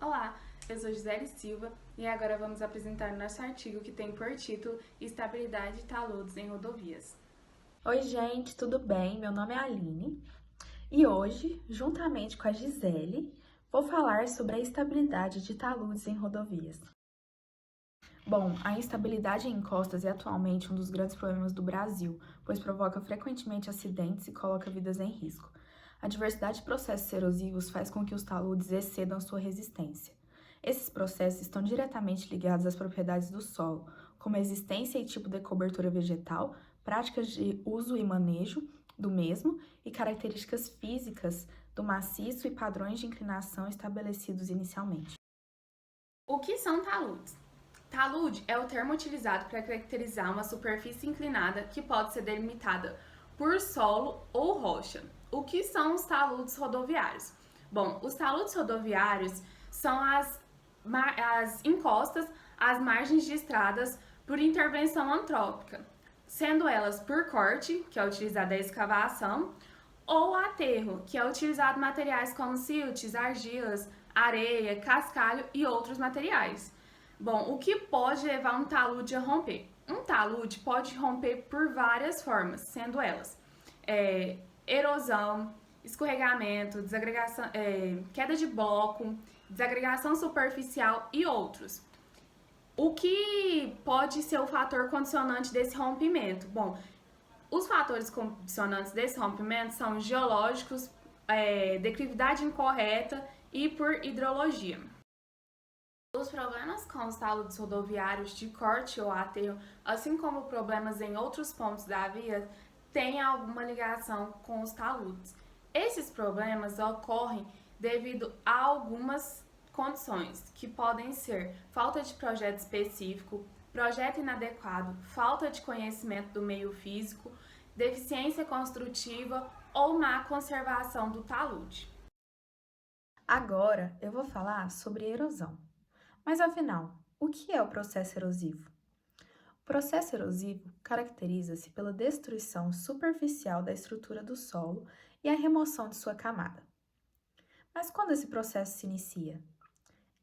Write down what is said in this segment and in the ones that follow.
Olá, eu sou Gisele Silva e agora vamos apresentar nosso artigo que tem por título Estabilidade de taludes em rodovias. Oi, gente, tudo bem? Meu nome é Aline e hoje, juntamente com a Gisele, vou falar sobre a estabilidade de taludes em rodovias. Bom, a instabilidade em encostas é atualmente um dos grandes problemas do Brasil, pois provoca frequentemente acidentes e coloca vidas em risco. A diversidade de processos erosivos faz com que os taludes excedam sua resistência. Esses processos estão diretamente ligados às propriedades do solo, como a existência e tipo de cobertura vegetal, práticas de uso e manejo do mesmo e características físicas do maciço e padrões de inclinação estabelecidos inicialmente. O que são taludes? Talude é o termo utilizado para caracterizar uma superfície inclinada que pode ser delimitada por solo ou rocha. O que são os taludes rodoviários? Bom, os taludes rodoviários são as encostas às margens de estradas por intervenção antrópica, sendo elas por corte, que é utilizado a escavação, ou aterro, que é utilizado materiais como siltes, argilas, areia, cascalho e outros materiais. Bom, o que pode levar um talude a romper? Um talude pode romper por várias formas, sendo elas erosão, escorregamento, desagregação, queda de bloco, desagregação superficial e outros. O que pode ser o fator condicionante desse rompimento? Bom, os fatores condicionantes desse rompimento são geológicos, declividade incorreta e por hidrologia. Os problemas com os taludes rodoviários de corte ou aterro, assim como problemas em outros pontos da via, têm alguma ligação com os taludes. Esses problemas ocorrem devido a algumas condições, que podem ser falta de projeto específico, projeto inadequado, falta de conhecimento do meio físico, deficiência construtiva ou má conservação do talude. Agora eu vou falar sobre erosão. Mas afinal, o que é o processo erosivo? O processo erosivo caracteriza-se pela destruição superficial da estrutura do solo e a remoção de sua camada. Mas quando esse processo se inicia?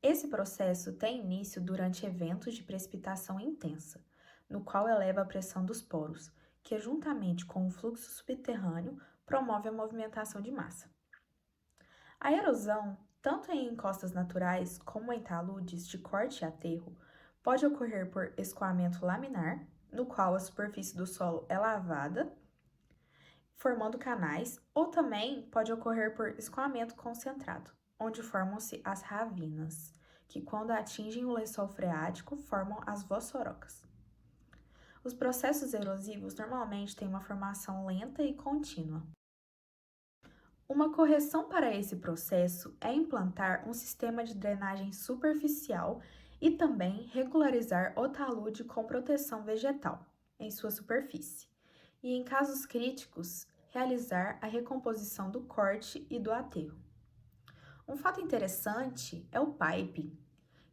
Esse processo tem início durante eventos de precipitação intensa, no qual eleva a pressão dos poros, que juntamente com o fluxo subterrâneo promove a movimentação de massa. A erosão, tanto em encostas naturais como em taludes de corte e aterro, pode ocorrer por escoamento laminar, no qual a superfície do solo é lavada, formando canais, ou também pode ocorrer por escoamento concentrado, onde formam-se as ravinas, que quando atingem o lençol freático formam as vossorocas. Os processos erosivos normalmente têm uma formação lenta e contínua. Uma correção para esse processo é implantar um sistema de drenagem superficial e também regularizar o talude com proteção vegetal em sua superfície, e, em casos críticos, realizar a recomposição do corte e do aterro. Um fato interessante é o piping,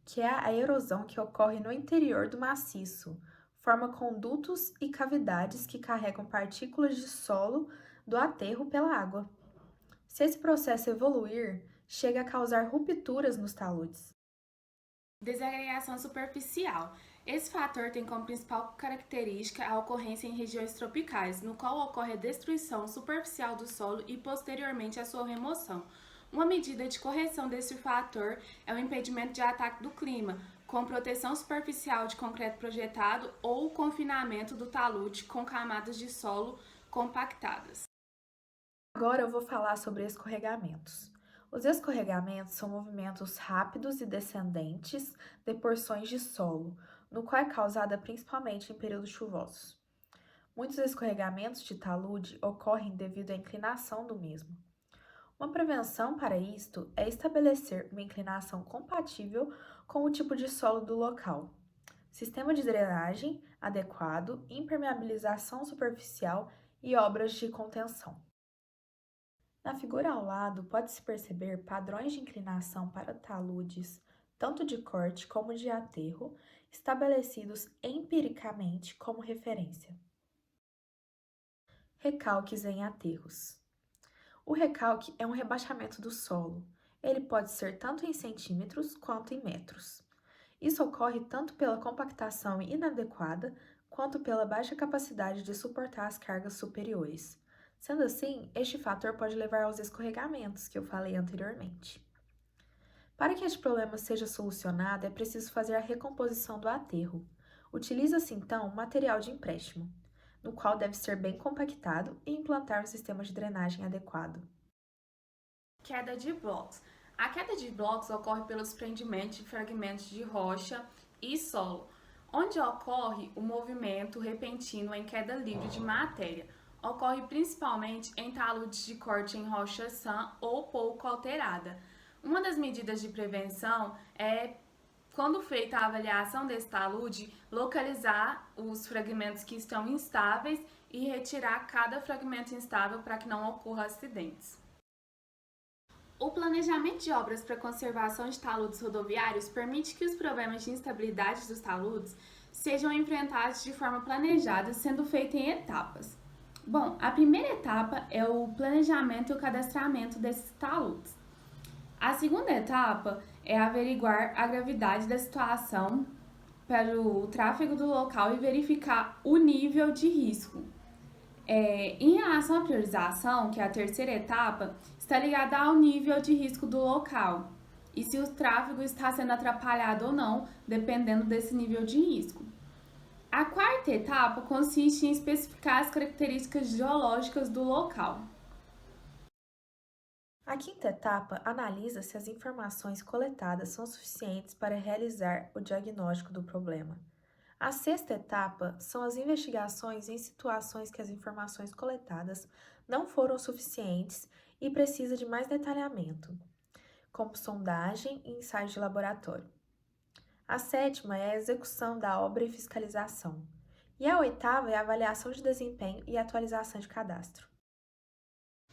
que é a erosão que ocorre no interior do maciço, forma condutos e cavidades que carregam partículas de solo do aterro pela água. Se esse processo evoluir, chega a causar rupturas nos taludes. Desagregação superficial. Esse fator tem como principal característica a ocorrência em regiões tropicais, no qual ocorre a destruição superficial do solo e posteriormente a sua remoção. Uma medida de correção desse fator é o impedimento de ataque do clima, com proteção superficial de concreto projetado ou o confinamento do talude com camadas de solo compactadas. Agora eu vou falar sobre escorregamentos. Os escorregamentos são movimentos rápidos e descendentes de porções de solo, no qual é causada principalmente em períodos chuvosos. Muitos escorregamentos de talude ocorrem devido à inclinação do mesmo. Uma prevenção para isto é estabelecer uma inclinação compatível com o tipo de solo do local, sistema de drenagem adequado, impermeabilização superficial e obras de contenção. Na figura ao lado, pode-se perceber padrões de inclinação para taludes, tanto de corte como de aterro, estabelecidos empiricamente como referência. Recalques em aterros. O recalque é um rebaixamento do solo. Ele pode ser tanto em centímetros quanto em metros. Isso ocorre tanto pela compactação inadequada quanto pela baixa capacidade de suportar as cargas superiores. Sendo assim, este fator pode levar aos escorregamentos que eu falei anteriormente. Para que este problema seja solucionado, é preciso fazer a recomposição do aterro. Utiliza-se então um material de empréstimo, no qual deve ser bem compactado e implantar um sistema de drenagem adequado. Queda de blocos. A queda de blocos ocorre pelo desprendimento de fragmentos de rocha e solo, onde ocorre o movimento repentino em queda livre de matéria. Ocorre principalmente em taludes de corte em rocha sã ou pouco alterada. Uma das medidas de prevenção é, quando feita a avaliação desse talude, localizar os fragmentos que estão instáveis e retirar cada fragmento instável para que não ocorra acidentes. O planejamento de obras para conservação de taludes rodoviários permite que os problemas de instabilidade dos taludes sejam enfrentados de forma planejada, sendo feito em etapas. Bom, a primeira etapa é o planejamento e o cadastramento desses taludes. A segunda etapa é averiguar a gravidade da situação para o tráfego do local e verificar o nível de risco. Em relação à priorização, que é a terceira etapa, está ligada ao nível de risco do local e se o tráfego está sendo atrapalhado ou não, dependendo desse nível de risco. A quarta etapa consiste em especificar as características geológicas do local. A quinta etapa analisa se as informações coletadas são suficientes para realizar o diagnóstico do problema. A sexta etapa são as investigações em situações que as informações coletadas não foram suficientes e precisa de mais detalhamento, como sondagem e ensaios de laboratório. A sétima é a execução da obra e fiscalização. E a oitava é a avaliação de desempenho e atualização de cadastro.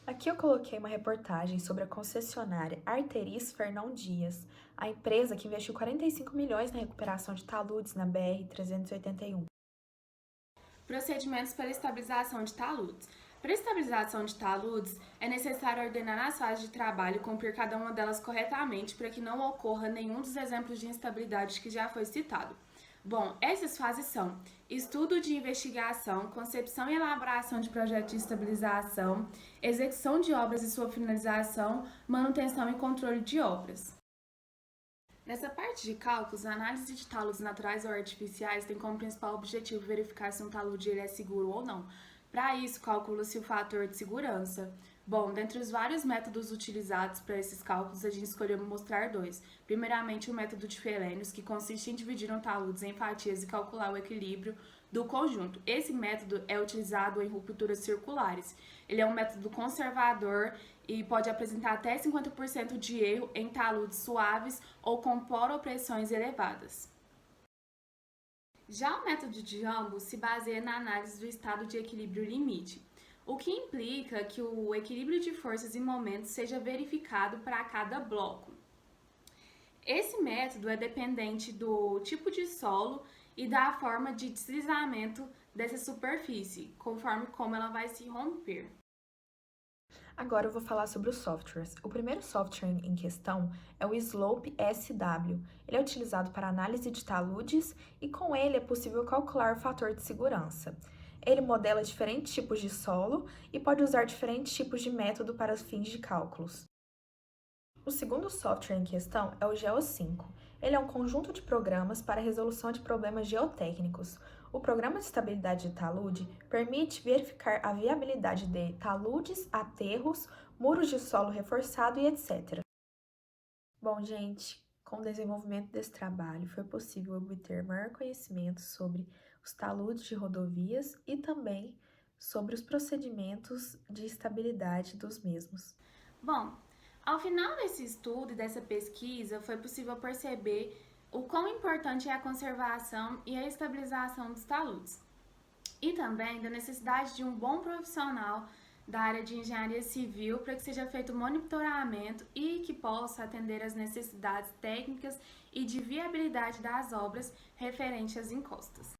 Aqui eu coloquei uma reportagem sobre a concessionária Arteris Fernão Dias, a empresa que investiu 45 milhões na recuperação de taludes na BR-381. Procedimentos para estabilização de taludes. Para estabilização de taludes, é necessário ordenar as fases de trabalho e cumprir cada uma delas corretamente para que não ocorra nenhum dos exemplos de instabilidade que já foi citado. Bom, essas fases são estudo de investigação, concepção e elaboração de projeto de estabilização, execução de obras e sua finalização, manutenção e controle de obras. Nessa parte de cálculos, a análise de taludes naturais ou artificiais tem como principal objetivo verificar se um talude ele é seguro ou não. Para isso, calcula-se o fator de segurança. Bom, dentre os vários métodos utilizados para esses cálculos, a gente escolheu mostrar dois. Primeiramente, o método de Frobenius, que consiste em dividir um taludes em fatias e calcular o equilíbrio do conjunto. Esse método é utilizado em rupturas circulares. Ele é um método conservador e pode apresentar até 50% de erro em taludes suaves ou com poropressões elevadas. Já o método de Jambo se baseia na análise do estado de equilíbrio limite, o que implica que o equilíbrio de forças e momentos seja verificado para cada bloco. Esse método é dependente do tipo de solo e da forma de deslizamento dessa superfície, conforme como ela vai se romper. Agora eu vou falar sobre os softwares. O primeiro software em questão é o Slope SW. Ele é utilizado para análise de taludes e com ele é possível calcular o fator de segurança. Ele modela diferentes tipos de solo e pode usar diferentes tipos de método para fins de cálculos. O segundo software em questão é o GEO5. Ele é um conjunto de programas para a resolução de problemas geotécnicos. O programa de estabilidade de talude permite verificar a viabilidade de taludes, aterros, muros de solo reforçado e etc. Bom, gente, com o desenvolvimento desse trabalho foi possível obter maior conhecimento sobre os taludes de rodovias e também sobre os procedimentos de estabilidade dos mesmos. Bom, ao final desse estudo e dessa pesquisa, foi possível perceber o quão importante é a conservação e a estabilização dos taludes. E também da necessidade de um bom profissional da área de engenharia civil para que seja feito o monitoramento e que possa atender às necessidades técnicas e de viabilidade das obras referentes às encostas.